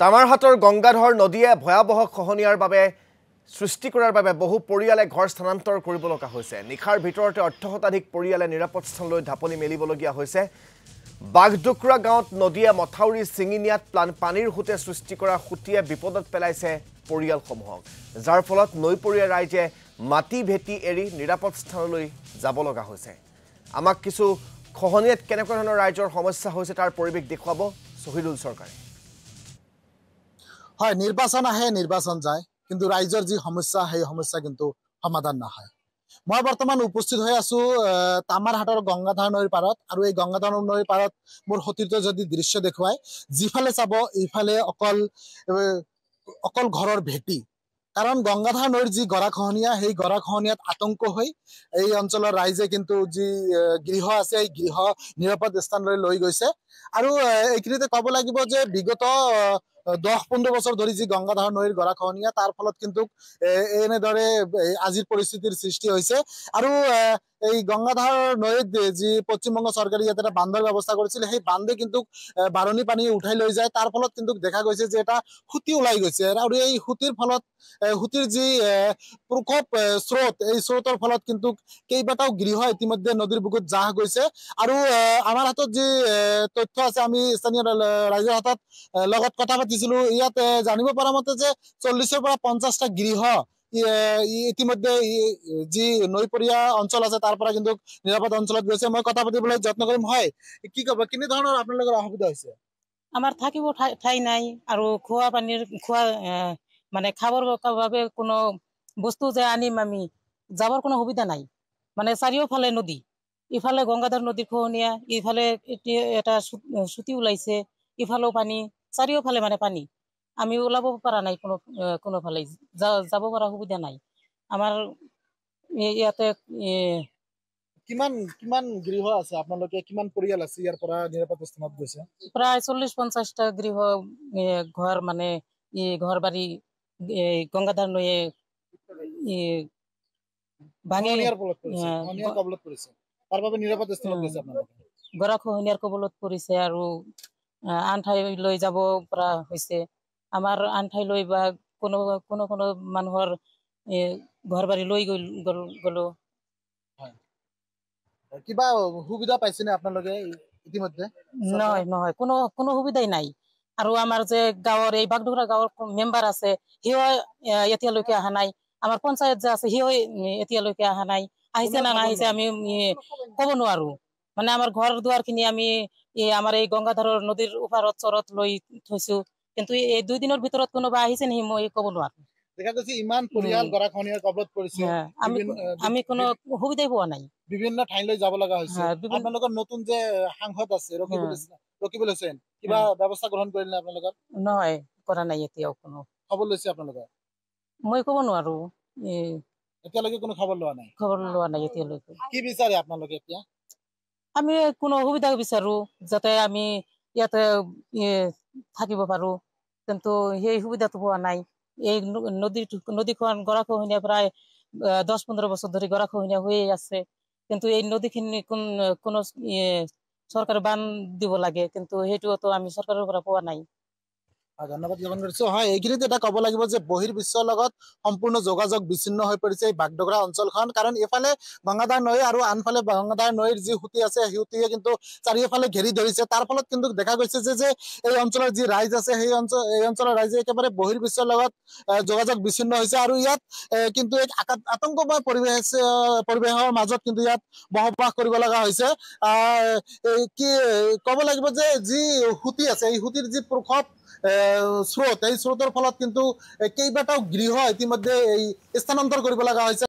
তামাৰহাটৰ গংগাধৰ নদীয়ে ভয়াবহ খহনীয়াৰ বাবে সৃষ্টি কৰাৰ বাবে বহু পৰিয়ালে ঘৰ স্থানান্তৰ কৰিব লগা হৈছে। নিখাৰ ভিতৰতে অৰ্ধশতাধিক পৰিয়ালে নিৰাপদ স্থানলৈ ঢাপলি মেলিবলগীয়া হৈছে। বাগডুকৰা গাঁৱত নদীয়ে মথাউৰি ছিঙি নিয়াত পানীৰ সুতে সৃষ্টি কৰা সুতিয়ে বিপদত পেলাইছে পৰিয়ালসমূহক, যাৰ ফলত নৈপৰীয়া ৰাইজে মাটি ভেটি এৰি নিৰাপদ স্থানলৈ যাব লগা হৈছে। আমাক কিছু খহনীয়াত কেনেকুৱা ধৰণৰ ৰাইজৰ সমস্যা হৈছে তাৰ পৰিৱেশ দেখুৱাব শহীদুল চৰকাৰে। হয়, নিৰ্বাচন আহে নিৰ্বাচন যায়, কিন্তু ৰাইজৰ যি সমস্যা সেই সমস্যা কিন্তু সমাধান নহয়। মই বৰ্তমান উপস্থিত হৈ আছো তামাৰহাটৰ গংগাধাৰ নৈৰ পাৰত, আৰু এই গংগাধাৰ নৈৰ পাৰত মোৰ সতীৰ্থ যদি দৃশ্য দেখুৱায়, যিফালে চাব এইফালে অকল ঘৰৰ ভেটি। কাৰণ গংগাধাৰ নৈৰ যি গৰাখহনীয়া, সেই গৰাখহনীয়াত আতংক হৈ এই অঞ্চলৰ ৰাইজে কিন্তু যি গৃহ আছে এই গৃহ নিৰাপদ স্থানলৈ লৈ গৈছে। আৰু এইখিনিতে ক'ব লাগিব যে বিগত 10-15 বছৰ ধৰি যি গংগাধাৰ নৈৰ গৰাখহনীয়া, তাৰ ফলত কিন্তু এনেদৰে আজিৰ পৰিস্থিতিৰ সৃষ্টি হৈছে। আৰু এই গংগাধাৰ নৈত যি পশ্চিমবংগ চৰকাৰে ইয়াত এটা বান্ধৰ ব্যৱস্থা কৰিছিল, সেই বান্ধে কিন্তু বাৰণি পানী উঠাই লৈ যায়। তাৰ ফলত কিন্তু দেখা গৈছে যে এটা সুতি ওলাই গৈছে, আৰু এই সুতিৰ ফলত সুতিৰ যি প্ৰকোপ স্ৰোত, এই স্ৰোতৰ ফলত কিন্তু কেইবাটাও গৃহ ইতিমধ্যে নদীৰ বুকুত জাহ গৈছে। আৰু আমাৰ হাতত যি তথ্য আছে, আমি স্থানীয় ৰাইজৰ হাতত লগত কথা পাতিছিলো, ইয়াত জানিব পৰা মতে যে 40ৰ পৰা 50টা গৃহ ইতিমধ্যে যি নৈপৰীয়া অঞ্চল আছে তাৰ পৰা কিন্তু নিৰাপদ অঞ্চলত গৈছে। মই কথা পাতিবলৈ যত্ন কৰিম। হয়, কি ক'ব, কেনে ধৰণৰ আপোনালোকৰ অসুবিধা হৈছে? আমাৰ থাকিব ঠাই নাই, আৰু খোৱা পানীৰ মানে খাবৰ বাবে কোনো বস্তু যে আনিম, আমি যাবৰ কোনো সুবিধা নাই। মানে চাৰিওফালে নদী, ইফালে গংগাধৰ নদীৰ খহনীয়া, ইফালে এটা চুটি ওলাইছে, ইফালেও পানী, চাৰিওফালে মানে পানী। আমি ওলাব পৰা নাই, কোনোফালে যাব পৰা সুবিধা নাই আমাৰ ইয়াতে। কিমান কিমান গৃহ আছে, আপোনালোকে কিমান পৰিয়াল আছে ইয়াৰ পৰা নিৰাপদ স্থানত গৈছে? প্ৰায় 40-50টা গৃহ ঘৰ, মানে ঘৰ বাৰী গংগাধৰ নৈয়ে গৰাখহনীয়াৰ কবলত পৰিছে, আৰু আন ঠাইলৈ যাব পৰা হৈছে। আমাৰ আন ঠাইলৈ বা কোনো কোনো কোনো মানুহৰ ঘৰ বাৰী লৈ গলো। কিবা সুবিধা পাইছেনে আপোনালোকে ইতিমধ্যে? নহয়, কোনো সুবিধাই নাই। আৰু আমাৰ যে গাঁৱৰ এই বাগডুগৰা গাঁৱৰ মেম্বাৰ আছে, সিও এতিয়ালৈকে অহা নাই। আমাৰ পঞ্চায়ত যে আছে, সিও এতিয়ালৈকে অহা নাই। আহিছে না নাহিছে আমি ক'ব নোৱাৰো। মানে আমাৰ ঘৰ দুৱাৰ খিনি আমি আমাৰ এই গংগাধৰৰ নদীৰ ওপৰত চৰত লৈ থৈছো, কিন্তু এই 2 দিনৰ ভিতৰত কোনোবা আহিছে নেকি মই ক'ব নোৱাৰো। দেখা গৈছে ইমান পৰিয়াল গৰাখহনীয়াৰ কবলত পৰিছে, আমি কোনো সুবিধাই পোৱা নাই। বিভিন্ন ঠাইলৈ যাব লগা হৈছে। আপোনালোকৰ নতুন যে সাংসদ আছে ৰকিবুল হুছেইন, কিবা ব্যৱস্থা গ্ৰহণ কৰিলে আপোনালোকৰ? নহয়, কৰা নাই এতিয়াও। কোনো খবৰ লৈছে আপোনালোকে? মই ক'ব নোৱাৰো, এতিয়ালৈকে কোনো খবৰ লোৱা নাই? খবৰ লোৱা নাই এতিয়ালৈকে। কি বিচাৰে আপোনালোকে এতিয়া? আমি কোনো সুবিধা বিচাৰো, যাতে আমি ইয়াতে থাকিব পাৰো, কিন্তু সেই সুবিধাটো পোৱা নাই। এই নদীখন গৰাখহনীয়া প্ৰায় 10-15 বছৰ ধৰি গৰাখহনীয়া হৈয়ে আছে, কিন্তু এই নদীখিনি কোনো চৰকাৰে বান্ধ দিব লাগে, কিন্তু সেইটোতো আমি চৰকাৰৰ পৰা পোৱা নাই। ধন্যবাদ জ্ঞাপন কৰিছো। হয়, এইখিনিতে এটা ক'ব লাগিব যে বহিৰ্বিশ্বৰ লগত সম্পূৰ্ণ যোগাযোগ বিচ্ছিন্ন হৈ পৰিছে এই বাগডুগৰা অঞ্চলখন। কাৰণ এইফালে গংগাধাৰ নৈ আৰু আনফালে গংগাধাৰ নৈৰ যি সুতি আছে, সেই সুতিয়ে কিন্তু চাৰিওফালে ঘেৰি ধৰিছে। তাৰ ফলত কিন্তু দেখা গৈছে যে এই অঞ্চলৰ যি ৰাইজ আছে, এই অঞ্চলৰ ৰাইজে একেবাৰে বহিৰ্বিশ্বৰ লগত যোগাযোগ বিচ্ছিন্ন হৈছে। আৰু ইয়াত কিন্তু এক আতংকময় পৰিৱেশৰ মাজত কিন্তু ইয়াত বসবাস কৰিব লগা হৈছে। কি ক'ব লাগিব যে যি সুতি আছে, এই সুতিৰ যি প্ৰকোপ স্ৰোত, এই স্ৰোতৰ ফলত কিন্তু কেইবাটাও গৃহ ইতিমধ্যে এই স্থানান্তৰ কৰিব লগা হৈছে।